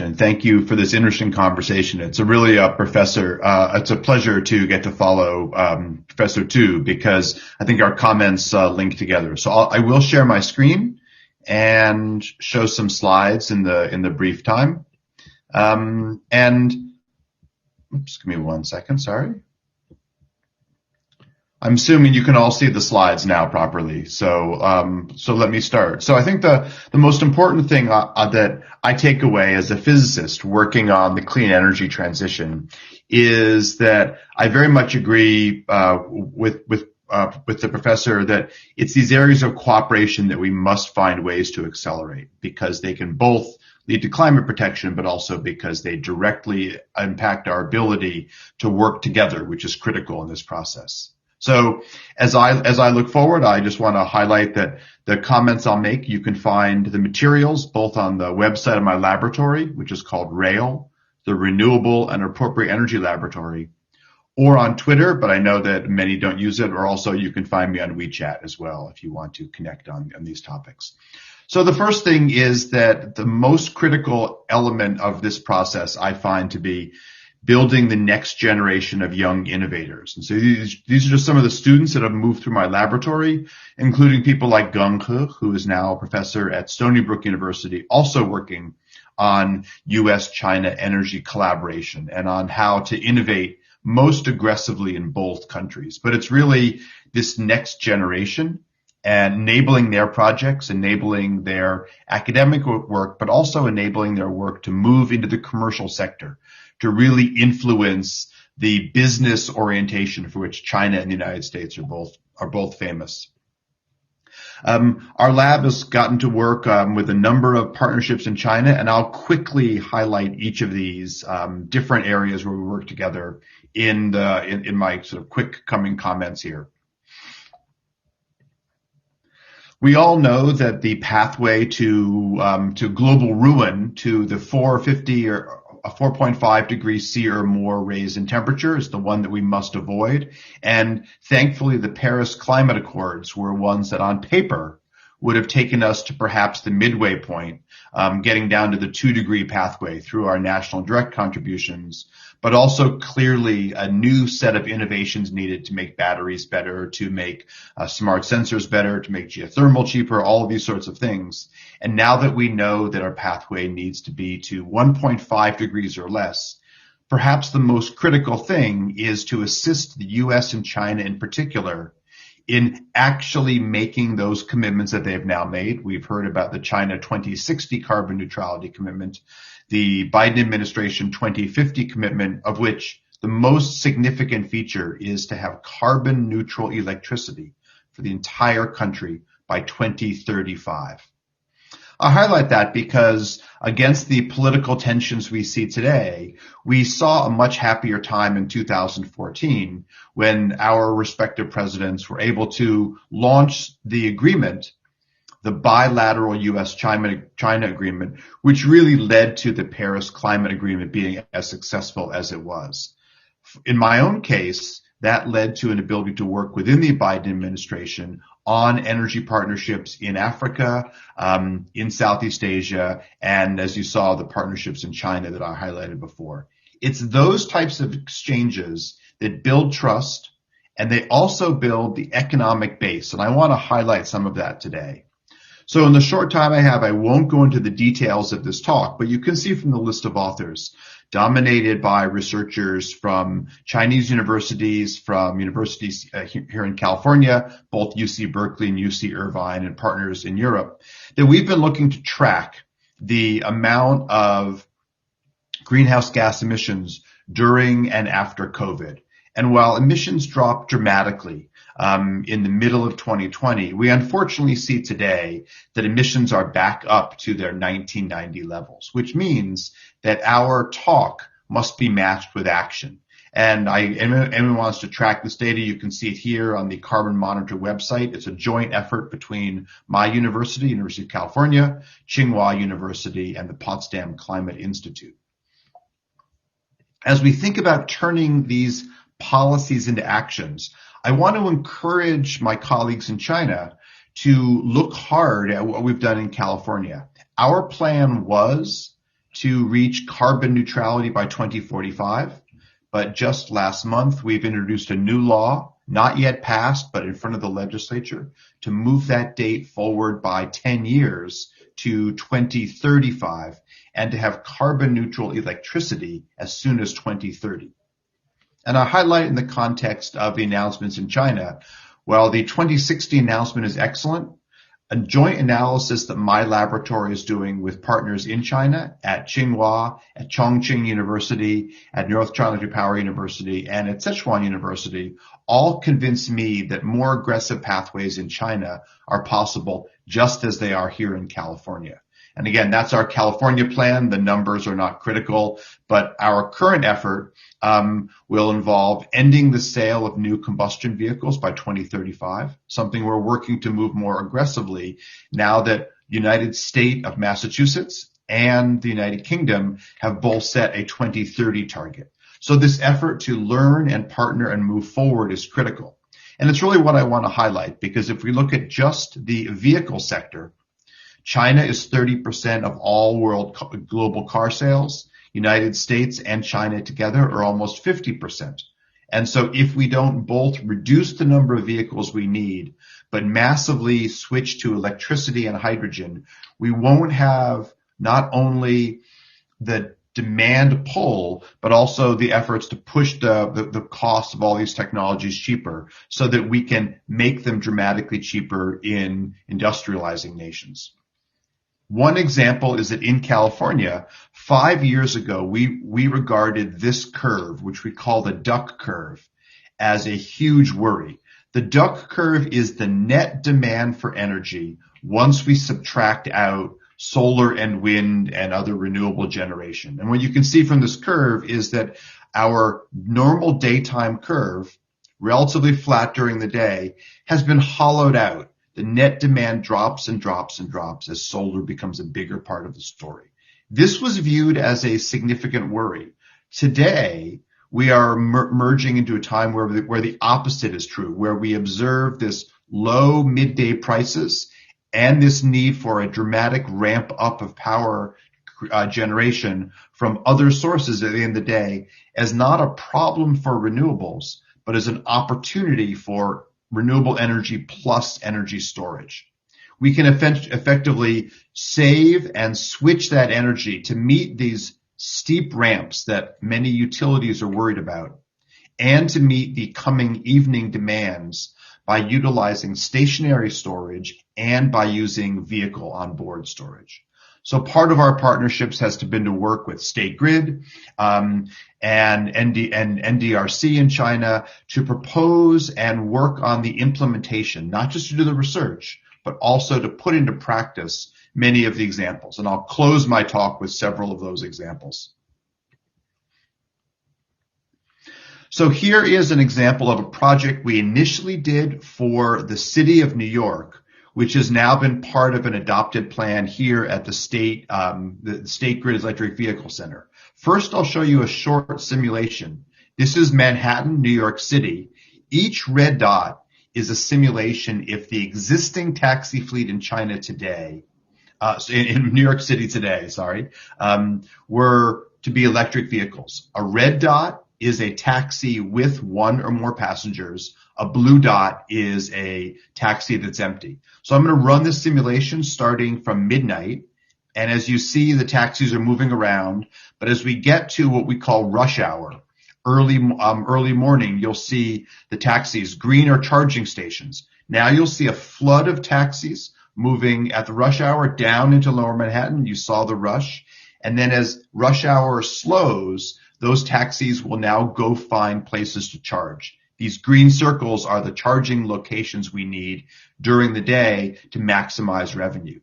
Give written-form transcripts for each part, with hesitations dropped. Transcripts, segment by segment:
And thank you for this interesting conversation. It's a really, it's a pleasure to get to follow Professor Tu, because I think our comments link together. So I will share my screen and show some slides in the brief time. Oops, give me 1 second, sorry. I'm assuming you can all see the slides now properly. So let me start. So I think the most important thing that I take away as a physicist working on the clean energy transition is that I very much agree with the professor that it's these areas of cooperation that we must find ways to accelerate, because they can both lead to climate protection, but also because they directly impact our ability to work together, which is critical in this process. So as I look forward, I just want to highlight that the comments I'll make, you can find the materials both on the website of my laboratory, which is called RAIL, the Renewable and Appropriate Energy Laboratory, or on Twitter, but I know that many don't use it, or also you can find me on WeChat as well if you want to connect on these topics. So the first thing is that the most critical element of this process I find to be building the next generation of young innovators. And so these are just some of the students that have moved through my laboratory, including people like Geng He, who is now a professor at Stony Brook University, also working on U.S.-China energy collaboration and on how to innovate most aggressively in both countries. But it's really this next generation and enabling their projects, enabling their academic work, but also enabling their work to move into the commercial sector, to really influence the business orientation for which China and the United States are both famous. Our lab has gotten to work with a number of partnerships in China, and I'll quickly highlight each of these different areas where we work together in my sort of quick coming comments here. We all know that the pathway to global ruin, to the 450 or 4.5 degrees C or more raise in temperature, is the one that we must avoid. And thankfully, the Paris Climate Accords were ones that on paper would have taken us to perhaps the midway point, getting down to the 2-degree pathway through our national direct contributions, but also clearly a new set of innovations needed to make batteries better, to make smart sensors better, to make geothermal cheaper, all of these sorts of things. And now that we know that our pathway needs to be to 1.5 degrees or less, perhaps the most critical thing is to assist the U.S. and China in particular in actually making those commitments that they've now made. We've heard about the China 2060 carbon neutrality commitment, the Biden administration 2050 commitment, of which the most significant feature is to have carbon neutral electricity for the entire country by 2035. I highlight that because against the political tensions we see today, we saw a much happier time in 2014 when our respective presidents were able to launch the agreement, the bilateral U.S.-China agreement, which really led to the Paris Climate Agreement being as successful as it was. In my own case, that led to an ability to work within the Biden administration on energy partnerships in Africa, in Southeast Asia, and as you saw, the partnerships in China that I highlighted before. It's those types of exchanges that build trust, and they also build the economic base, and I want to highlight some of that today. So in the short time I have, I won't go into the details of this talk, but you can see from the list of authors, dominated by researchers from Chinese universities, from universities here in California, both UC Berkeley and UC Irvine, and partners in Europe, that we've been looking to track the amount of greenhouse gas emissions during and after COVID. And while emissions dropped dramatically in the middle of 2020, we unfortunately see today that emissions are back up to their 1990 levels, which means that our talk must be matched with action. And anyone wants to track this data, you can see it here on the Carbon Monitor website. It's a joint effort between my university, University of California, Tsinghua University, and the Potsdam Climate Institute. As we think about turning these policies into actions, I want to encourage my colleagues in China to look hard at what we've done in California. Our plan was to reach carbon neutrality by 2045. But just last month, we've introduced a new law, not yet passed, but in front of the legislature, to move that date forward by 10 years to 2035 and to have carbon neutral electricity as soon as 2030. And I highlight in the context of the announcements in China, while the 2060 announcement is excellent, a joint analysis that my laboratory is doing with partners in China at Tsinghua, at Chongqing University, at North China Electric Power University, and at Sichuan University all convince me that more aggressive pathways in China are possible just as they are here in California. And again, that's our California plan. The numbers are not critical, but our current effort will involve ending the sale of new combustion vehicles by 2035, something we're working to move more aggressively now that United State of Massachusetts and the United Kingdom have both set a 2030 target. So this effort to learn and partner and move forward is critical. And it's really what I want to highlight, because if we look at just the vehicle sector, China is 30% of all global car sales. United States and China together are almost 50%. And so if we don't both reduce the number of vehicles we need, but massively switch to electricity and hydrogen, we won't have not only the demand pull, but also the efforts to push the cost of all these technologies cheaper so that we can make them dramatically cheaper in industrializing nations. One example is that in California, 5 years ago, we regarded this curve, which we call the duck curve, as a huge worry. The duck curve is the net demand for energy once we subtract out solar and wind and other renewable generation. And what you can see from this curve is that our normal daytime curve, relatively flat during the day, has been hollowed out. The net demand drops and drops and drops as solar becomes a bigger part of the story. This was viewed as a significant worry. Today, we are merging into a time where the opposite is true, where we observe this low midday prices and this need for a dramatic ramp up of power generation from other sources at the end of the day as not a problem for renewables, but as an opportunity for renewable energy plus energy storage. We can effectively save and switch that energy to meet these steep ramps that many utilities are worried about, and to meet the coming evening demands by utilizing stationary storage and by using vehicle onboard storage. So part of our partnerships has been to work with State Grid and NDRC in China to propose and work on the implementation, not just to do the research, but also to put into practice many of the examples. And I'll close my talk with several of those examples. So here is an example of a project we initially did for the city of New York, which has now been part of an adopted plan here at the State Grid Electric Vehicle Center. First, I'll show you a short simulation. This is Manhattan, New York City. Each red dot is a simulation if the existing taxi fleet in China today, in New York City today, were to be electric vehicles. A red dot is a taxi with one or more passengers. A blue dot is a taxi that's empty. So I'm going to run this simulation starting from midnight. And as you see, the taxis are moving around. But as we get to what we call rush hour, early morning, you'll see the taxis. Green are charging stations. Now you'll see a flood of taxis moving at the rush hour down into Lower Manhattan. You saw the rush. And then as rush hour slows, those taxis will now go find places to charge. These green circles are the charging locations we need during the day to maximize revenue.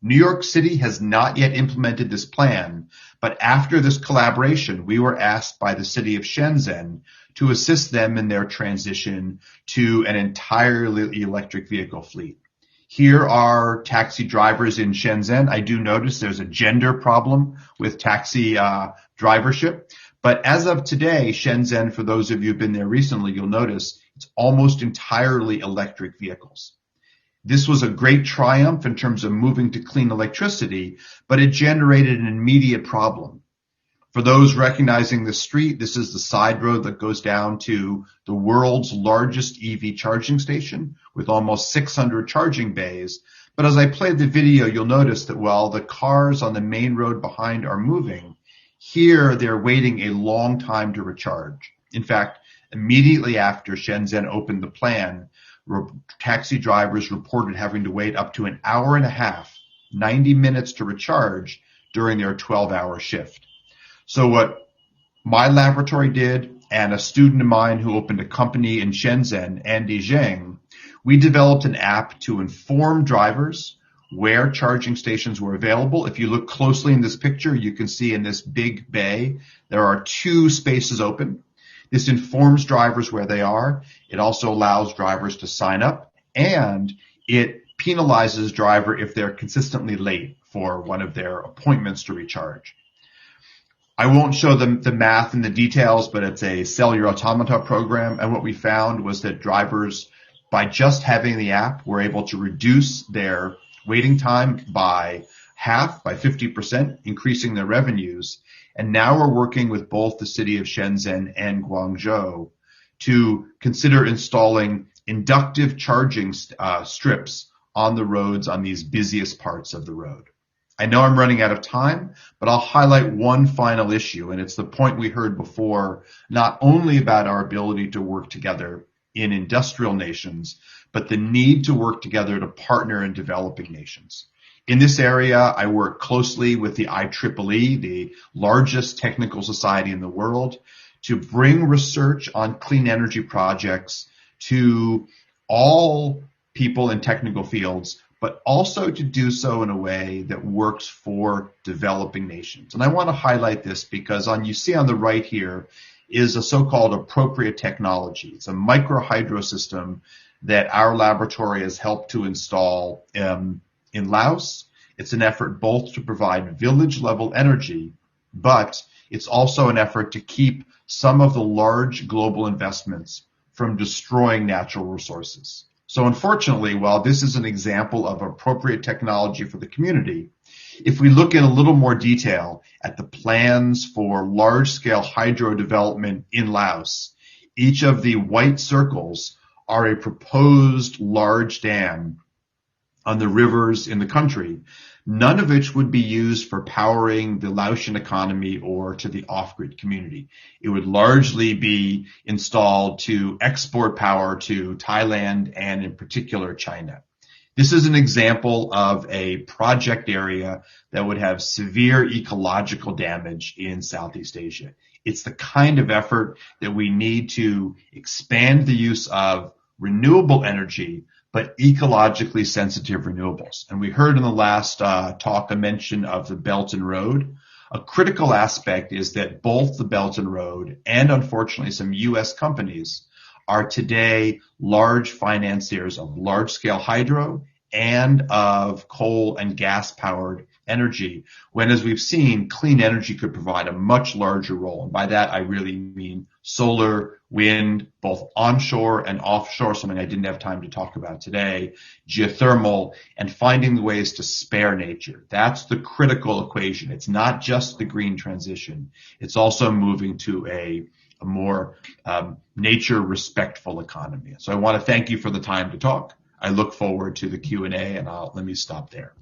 New York City has not yet implemented this plan, but after this collaboration, we were asked by the city of Shenzhen to assist them in their transition to an entirely electric vehicle fleet. Here are taxi drivers in Shenzhen. I do notice there's a gender problem with taxi drivership. But as of today, Shenzhen, for those of you who've been there recently, you'll notice it's almost entirely electric vehicles. This was a great triumph in terms of moving to clean electricity, but it generated an immediate problem. For those recognizing the street, this is the side road that goes down to the world's largest EV charging station with almost 600 charging bays. But as I play the video, you'll notice that while the cars on the main road behind are moving, here they're waiting a long time to recharge. In fact, immediately after Shenzhen opened the plan, taxi drivers reported having to wait up to an hour and a half, 90 minutes to recharge during their 12-hour shift. So what my laboratory did, and a student of mine who opened a company in Shenzhen, Andy Zheng, we developed an app to inform drivers where charging stations were available. If you look closely in this picture, you can see in this big bay, there are 2 spaces open. This informs drivers where they are. It also allows drivers to sign up, and it penalizes driver if they're consistently late for one of their appointments to recharge. I won't show them the math and the details, but it's a cellular automata program. And what we found was that drivers, by just having the app, were able to reduce their waiting time by half, by 50%, increasing their revenues. And now we're working with both the city of Shenzhen and Guangzhou to consider installing inductive charging strips on the roads on these busiest parts of the road. I know I'm running out of time, but I'll highlight one final issue, and it's the point we heard before, not only about our ability to work together in industrial nations, but the need to work together to partner in developing nations. In this area, I work closely with the IEEE, the largest technical society in the world, to bring research on clean energy projects to all people in technical fields, but also to do so in a way that works for developing nations. And I want to highlight this because you see on the right here is a so-called appropriate technology. It's a micro hydro system that our laboratory has helped to install in Laos. It's an effort both to provide village-level energy, but it's also an effort to keep some of the large global investments from destroying natural resources. So unfortunately, while this is an example of appropriate technology for the community, if we look in a little more detail at the plans for large-scale hydro development in Laos, each of the white circles are a proposed large dam on the rivers in the country, none of which would be used for powering the Laotian economy or to the off-grid community. It would largely be installed to export power to Thailand and in particular China. This is an example of a project area that would have severe ecological damage in Southeast Asia. It's the kind of effort that we need to expand the use of renewable energy, but ecologically sensitive renewables. And we heard in the last talk a mention of the Belt and Road. A critical aspect is that both the Belt and Road and unfortunately some U.S. companies are today large financiers of large-scale hydro and of coal and gas-powered energy, when, as we've seen, clean energy could provide a much larger role. And by that, I really mean solar, wind, both onshore and offshore, something I didn't have time to talk about today, geothermal, and finding the ways to spare nature. That's the critical equation. It's not just the green transition. It's also moving to a more nature-respectful economy. So I want to thank you for the time to talk. I look forward to the Q&A, and let me stop there.